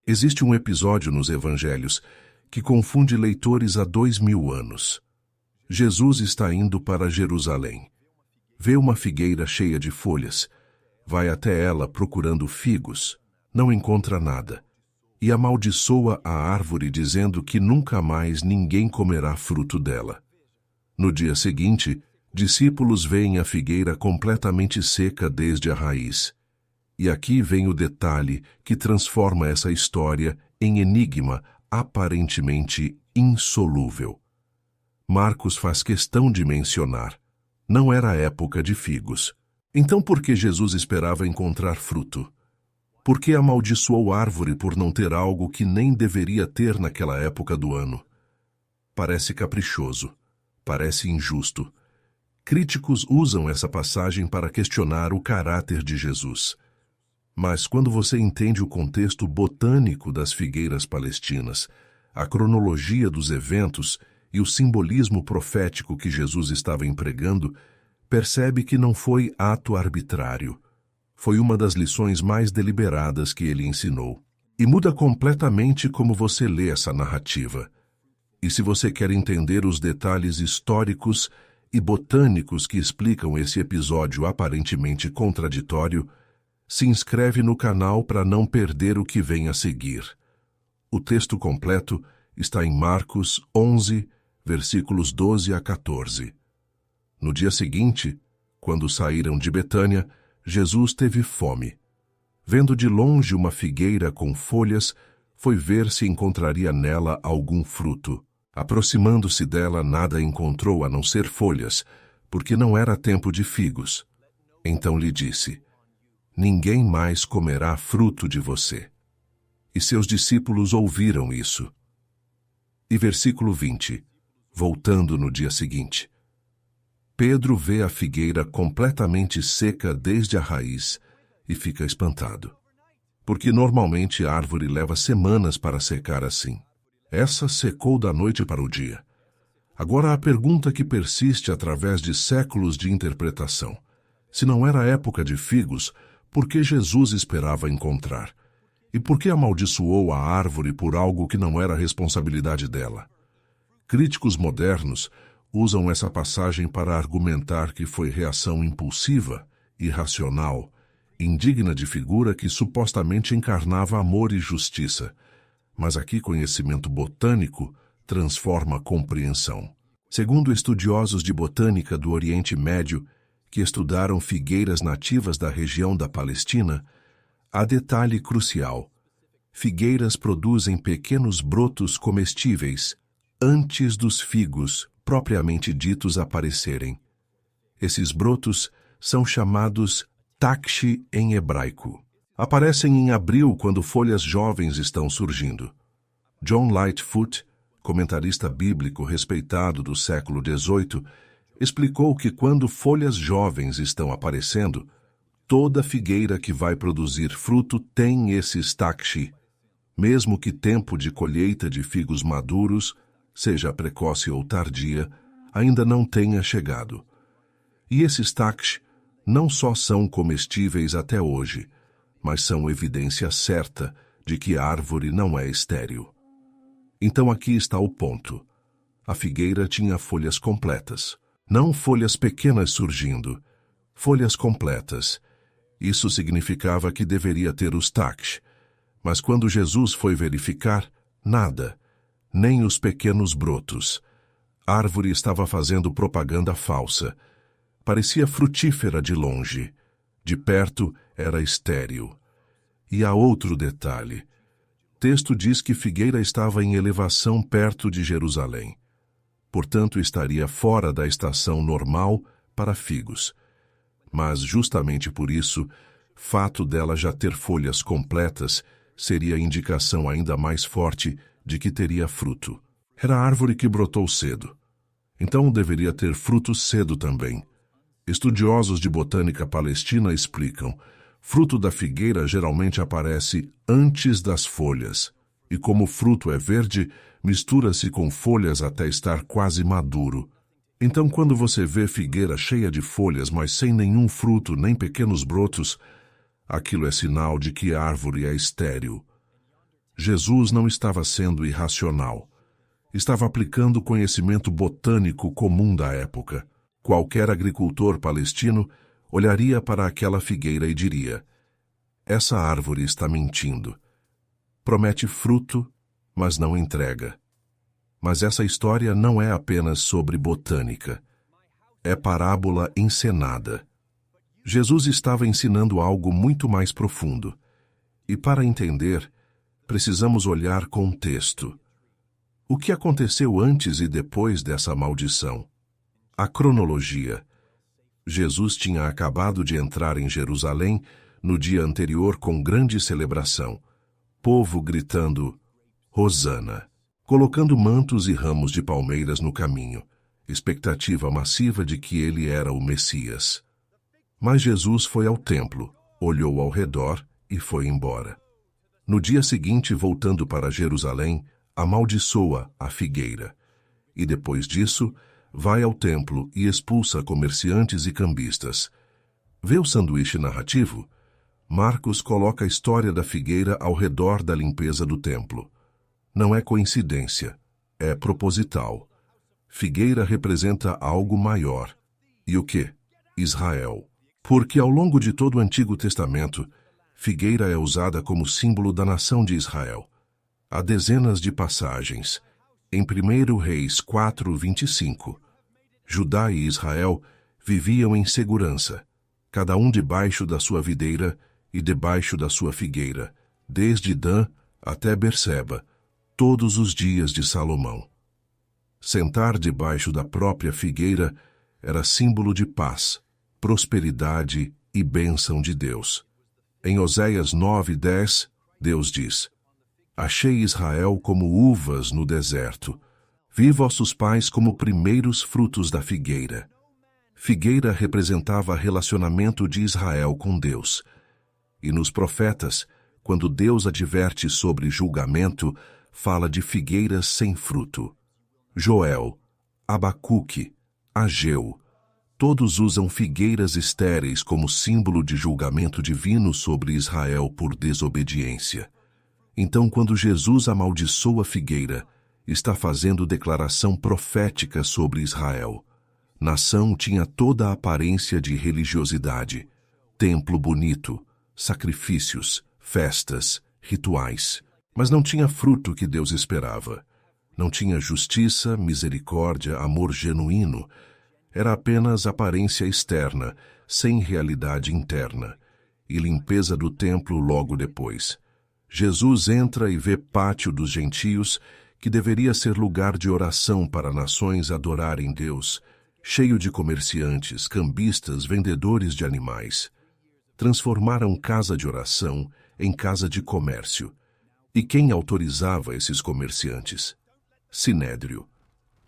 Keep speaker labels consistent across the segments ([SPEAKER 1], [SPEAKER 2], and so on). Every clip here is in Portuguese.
[SPEAKER 1] Existe um episódio nos evangelhos que confunde leitores há 2000 anos. Jesus está indo para Jerusalém. Vê uma figueira cheia de folhas. Vai até ela procurando figos. Não encontra nada. E amaldiçoa a árvore dizendo que nunca mais ninguém comerá fruto dela. No dia seguinte, discípulos veem a figueira completamente seca desde a raiz. E aqui vem o detalhe que transforma essa história em enigma aparentemente insolúvel. Marcos faz questão de mencionar: não era época de figos. Então por que Jesus esperava encontrar fruto? Por que amaldiçoou a árvore por não ter algo que nem deveria ter naquela época do ano? Parece caprichoso. Parece injusto. Críticos usam essa passagem para questionar o caráter de Jesus. Mas quando você entende o contexto botânico das figueiras palestinas, a cronologia dos eventos e o simbolismo profético que Jesus estava empregando, percebe que não foi ato arbitrário. Foi uma das lições mais deliberadas que ele ensinou. E muda completamente como você lê essa narrativa. E se você quer entender os detalhes históricos e botânicos que explicam esse episódio aparentemente contraditório, se inscreve no canal para não perder o que vem a seguir. O texto completo está em Marcos 11, versículos 12 a 14. No dia seguinte, quando saíram de Betânia, Jesus teve fome. Vendo de longe uma figueira com folhas, foi ver se encontraria nela algum fruto. Aproximando-se dela, nada encontrou a não ser folhas, porque não era tempo de figos. Então lhe disse: ninguém mais comerá fruto de você. E seus discípulos ouviram isso. E versículo 20, voltando no dia seguinte. Pedro vê a figueira completamente seca desde a raiz e fica espantado. Porque normalmente a árvore leva semanas para secar assim. Essa secou da noite para o dia. Agora a pergunta que persiste através de séculos de interpretação: se não era época de figos, por que Jesus esperava encontrar? E por que amaldiçoou a árvore por algo que não era responsabilidade dela? Críticos modernos usam essa passagem para argumentar que foi reação impulsiva, irracional, indigna de figura que supostamente encarnava amor e justiça. Mas aqui conhecimento botânico transforma compreensão. Segundo estudiosos de botânica do Oriente Médio, que estudaram figueiras nativas da região da Palestina, há detalhe crucial: figueiras produzem pequenos brotos comestíveis antes dos figos propriamente ditos aparecerem. Esses brotos são chamados takshi em hebraico. Aparecem em abril quando folhas jovens estão surgindo. John Lightfoot, comentarista bíblico respeitado do século XVIII, explicou que quando folhas jovens estão aparecendo, toda figueira que vai produzir fruto tem esses takshi, mesmo que tempo de colheita de figos maduros, seja precoce ou tardia, ainda não tenha chegado. E esses takshi não só são comestíveis até hoje, mas são evidência certa de que a árvore não é estéril. Então aqui está o ponto. A figueira tinha folhas completas. Não folhas pequenas surgindo, folhas completas. Isso significava que deveria ter os takshi. Mas quando Jesus foi verificar, nada, nem os pequenos brotos. A árvore estava fazendo propaganda falsa. Parecia frutífera de longe. De perto, era estéril. E há outro detalhe. O texto diz que figueira estava em elevação perto de Jerusalém. Portanto, estaria fora da estação normal para figos. Mas, justamente por isso, fato dela já ter folhas completas seria indicação ainda mais forte de que teria fruto. Era a árvore que brotou cedo. Então deveria ter frutos cedo também. Estudiosos de botânica palestina explicam: fruto da figueira geralmente aparece antes das folhas, e como o fruto é verde, mistura-se com folhas até estar quase maduro. Então, quando você vê figueira cheia de folhas, mas sem nenhum fruto nem pequenos brotos, aquilo é sinal de que a árvore é estéril. Jesus não estava sendo irracional. Estava aplicando o conhecimento botânico comum da época. Qualquer agricultor palestino olharia para aquela figueira e diria: essa árvore está mentindo. Promete fruto, mas não entrega. Mas essa história não é apenas sobre botânica. É parábola encenada. Jesus estava ensinando algo muito mais profundo. E para entender, precisamos olhar contexto. O que aconteceu antes e depois dessa maldição? A cronologia. Jesus tinha acabado de entrar em Jerusalém no dia anterior com grande celebração. Povo gritando, Hosana, colocando mantos e ramos de palmeiras no caminho, expectativa massiva de que ele era o Messias. Mas Jesus foi ao templo, olhou ao redor e foi embora. No dia seguinte, voltando para Jerusalém, amaldiçoa a figueira. E depois disso, vai ao templo e expulsa comerciantes e cambistas. Vê o sanduíche narrativo? Marcos coloca a história da figueira ao redor da limpeza do templo. Não é coincidência, é proposital. Figueira representa algo maior. E o quê? Israel. Porque ao longo de todo o Antigo Testamento, figueira é usada como símbolo da nação de Israel. Há dezenas de passagens. Em 1 Reis 4:25, Judá e Israel viviam em segurança, cada um debaixo da sua videira e debaixo da sua figueira, desde Dan até Berseba, todos os dias de Salomão. Sentar debaixo da própria figueira era símbolo de paz, prosperidade e bênção de Deus. Em Oséias 9:10, Deus diz: achei Israel como uvas no deserto. Vi vossos pais como primeiros frutos da figueira. Figueira representava relacionamento de Israel com Deus. E nos profetas, quando Deus adverte sobre julgamento, fala de figueiras sem fruto. Joel, Abacuque, Ageu, todos usam figueiras estéreis como símbolo de julgamento divino sobre Israel por desobediência. Então, quando Jesus amaldiçoa a figueira, está fazendo declaração profética sobre Israel. Nação tinha toda a aparência de religiosidade, templo bonito, sacrifícios, festas, rituais, mas não tinha fruto que Deus esperava. Não tinha justiça, misericórdia, amor genuíno. Era apenas aparência externa, sem realidade interna, e limpeza do templo logo depois. Jesus entra e vê pátio dos gentios, que deveria ser lugar de oração para nações adorarem Deus, cheio de comerciantes, cambistas, vendedores de animais. Transformaram casa de oração em casa de comércio. E quem autorizava esses comerciantes? Sinédrio,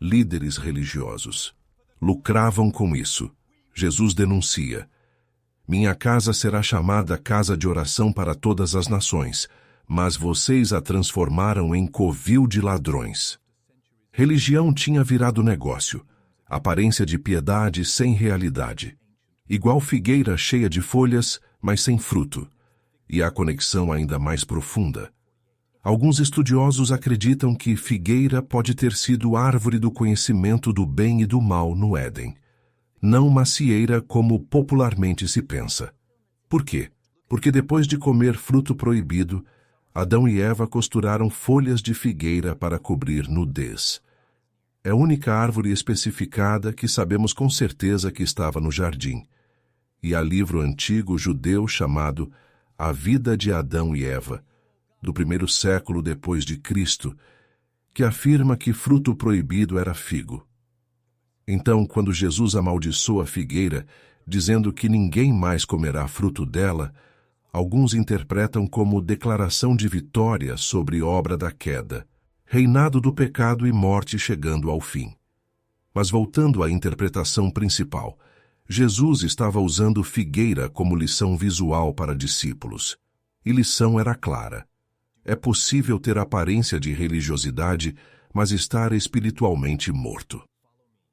[SPEAKER 1] líderes religiosos. Lucravam com isso. Jesus denuncia: minha casa será chamada casa de oração para todas as nações, mas vocês a transformaram em covil de ladrões. Religião tinha virado negócio, aparência de piedade sem realidade. Igual figueira cheia de folhas, mas sem fruto. E a conexão ainda mais profunda. Alguns estudiosos acreditam que figueira pode ter sido árvore do conhecimento do bem e do mal no Éden. Não macieira como popularmente se pensa. Por quê? Porque depois de comer fruto proibido, Adão e Eva costuraram folhas de figueira para cobrir nudez. É a única árvore especificada que sabemos com certeza que estava no jardim. E há livro antigo judeu chamado A Vida de Adão e Eva, do 1º século depois de Cristo, que afirma que fruto proibido era figo. Então, quando Jesus amaldiçoa a figueira, dizendo que ninguém mais comerá fruto dela, alguns interpretam como declaração de vitória sobre obra da queda, reinado do pecado e morte chegando ao fim. Mas voltando à interpretação principal, Jesus estava usando figueira como lição visual para discípulos. E lição era clara. É possível ter aparência de religiosidade, mas estar espiritualmente morto.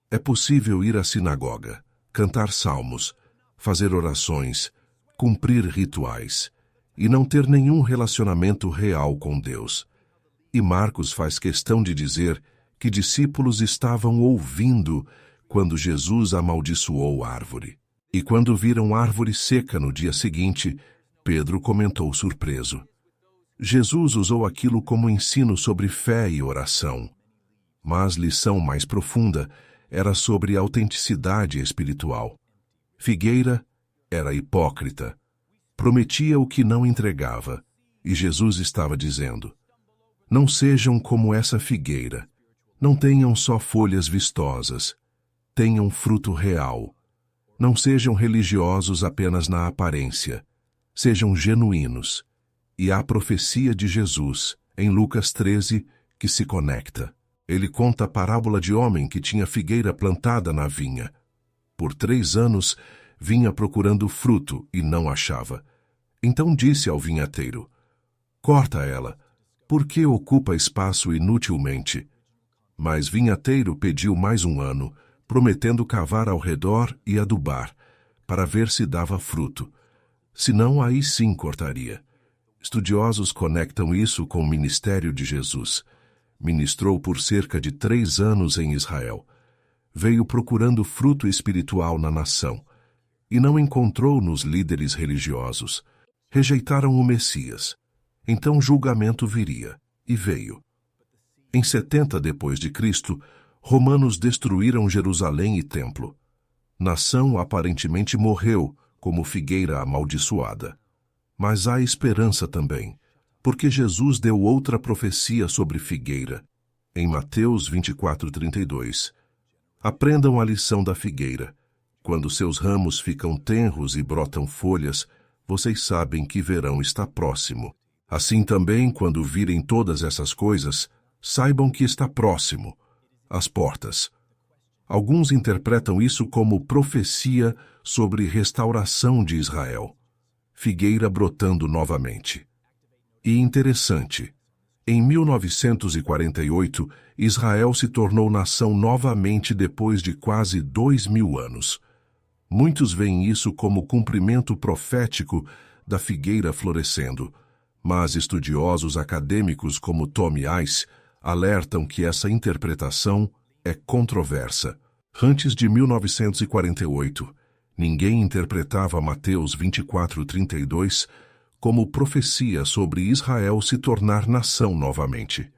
[SPEAKER 1] É possível ir à sinagoga, cantar salmos, fazer orações, cumprir rituais e não ter nenhum relacionamento real com Deus. E Marcos faz questão de dizer que discípulos estavam ouvindo quando Jesus amaldiçoou a árvore. E quando viram árvore seca no dia seguinte, Pedro comentou surpreso. Jesus usou aquilo como ensino sobre fé e oração. Mas lição mais profunda era sobre autenticidade espiritual. Figueira era hipócrita. Prometia o que não entregava. E Jesus estava dizendo: não sejam como essa figueira. Não tenham só folhas vistosas. Tenham fruto real. Não sejam religiosos apenas na aparência. Sejam genuínos. E há a profecia de Jesus, em Lucas 13, que se conecta. Ele conta a parábola de homem que tinha figueira plantada na vinha. Por 3 anos, vinha procurando fruto e não achava. Então disse ao vinhateiro: corta ela, porque ocupa espaço inutilmente. Mas vinhateiro pediu mais 1 ano, prometendo cavar ao redor e adubar, para ver se dava fruto. Senão, aí sim cortaria. Estudiosos conectam isso com o ministério de Jesus. Ministrou por cerca de 3 anos em Israel. Veio procurando fruto espiritual na nação, e não encontrou nos líderes religiosos. Rejeitaram o Messias. Então julgamento viria, e veio. Em 70 depois de Cristo, romanos destruíram Jerusalém e templo. Nação aparentemente morreu, como figueira amaldiçoada. Mas há esperança também, porque Jesus deu outra profecia sobre figueira. Em Mateus 24:32. Aprendam a lição da figueira. Quando seus ramos ficam tenros e brotam folhas, vocês sabem que verão está próximo. Assim também, quando virem todas essas coisas, saibam que está próximo, às portas. Alguns interpretam isso como profecia sobre restauração de Israel. Figueira brotando novamente. E interessante, em 1948, Israel se tornou nação novamente depois de quase 2000 anos. Muitos veem isso como cumprimento profético da figueira florescendo, mas estudiosos acadêmicos como Tommy Ice alertam que essa interpretação é controversa. Antes de 1948, ninguém interpretava Mateus 24:32 como profecia sobre Israel se tornar nação novamente.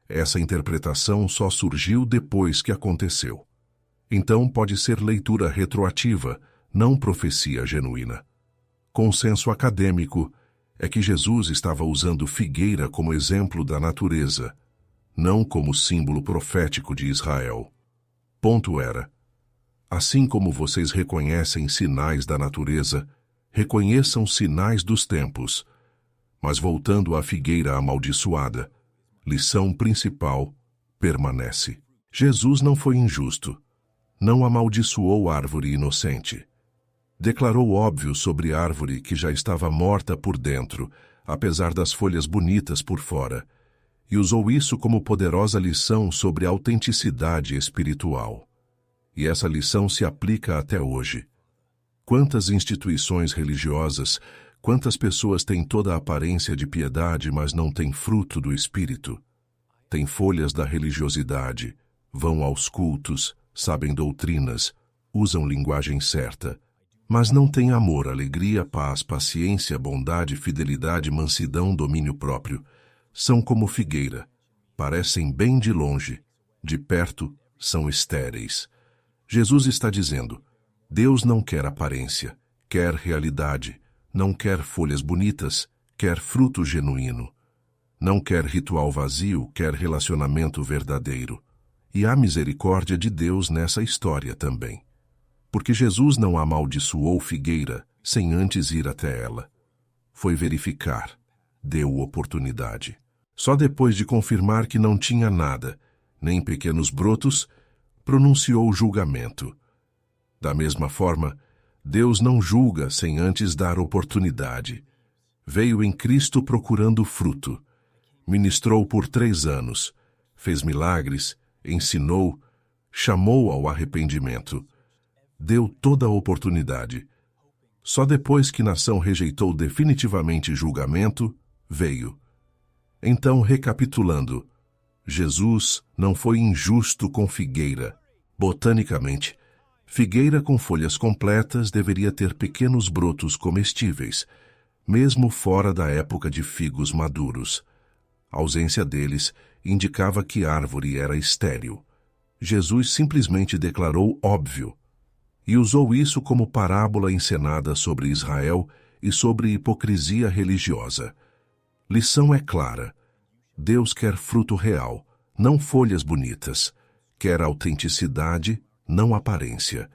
[SPEAKER 1] Essa interpretação só surgiu depois que aconteceu. Então pode ser leitura retroativa, não profecia genuína. Consenso acadêmico é que Jesus estava usando figueira como exemplo da natureza, não como símbolo profético de Israel. Ponto era: assim como vocês reconhecem sinais da natureza, reconheçam sinais dos tempos. Mas voltando à figueira amaldiçoada, lição principal permanece. Jesus não foi injusto. Não amaldiçoou árvore inocente. Declarou óbvio sobre árvore que já estava morta por dentro, apesar das folhas bonitas por fora, e usou isso como poderosa lição sobre autenticidade espiritual. E essa lição se aplica até hoje. Quantas instituições religiosas, quantas pessoas têm toda a aparência de piedade, mas não têm fruto do Espírito? Têm folhas da religiosidade, vão aos cultos, sabem doutrinas, usam linguagem certa, mas não têm amor, alegria, paz, paciência, bondade, fidelidade, mansidão, domínio próprio. São como figueira, parecem bem de longe, de perto são estéreis. Jesus está dizendo: Deus não quer aparência, quer realidade, não quer folhas bonitas, quer fruto genuíno. Não quer ritual vazio, quer relacionamento verdadeiro. E há misericórdia de Deus nessa história também. Porque Jesus não amaldiçoou figueira sem antes ir até ela. Foi verificar, deu oportunidade. Só depois de confirmar que não tinha nada, nem pequenos brotos, pronunciou o julgamento. Da mesma forma, Deus não julga sem antes dar oportunidade. Veio em Cristo procurando fruto. Ministrou por 3 anos, fez milagres, ensinou, chamou ao arrependimento. Deu toda a oportunidade. Só depois que nação rejeitou definitivamente julgamento, veio. Então, recapitulando, Jesus não foi injusto com figueira. Botanicamente, figueira com folhas completas deveria ter pequenos brotos comestíveis, mesmo fora da época de figos maduros. A ausência deles indicava que a árvore era estéril. Jesus simplesmente declarou óbvio, e usou isso como parábola encenada sobre Israel e sobre hipocrisia religiosa. Lição é clara. Deus quer fruto real, não folhas bonitas. Quer autenticidade, não aparência.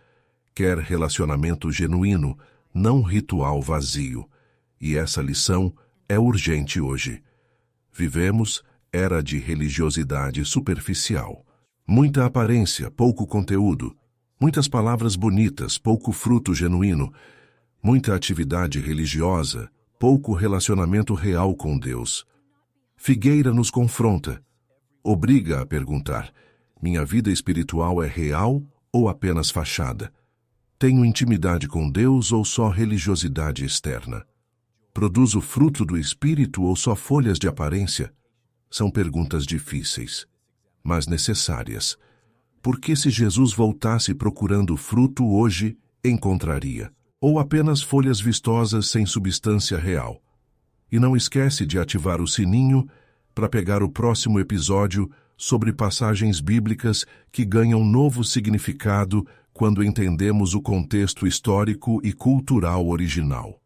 [SPEAKER 1] Quer relacionamento genuíno, não ritual vazio. E essa lição é urgente hoje. Vivemos era de religiosidade superficial. Muita aparência, pouco conteúdo. Muitas palavras bonitas, pouco fruto genuíno. Muita atividade religiosa, pouco relacionamento real com Deus. Figueira nos confronta. Obriga a perguntar: minha vida espiritual é real ou apenas fachada? Tenho intimidade com Deus ou só religiosidade externa? Produzo fruto do Espírito ou só folhas de aparência? São perguntas difíceis, mas necessárias. Porque se Jesus voltasse procurando fruto hoje, encontraria, ou apenas folhas vistosas sem substância real. E não esquece de ativar o sininho para pegar o próximo episódio sobre passagens bíblicas que ganham novo significado quando entendemos o contexto histórico e cultural original.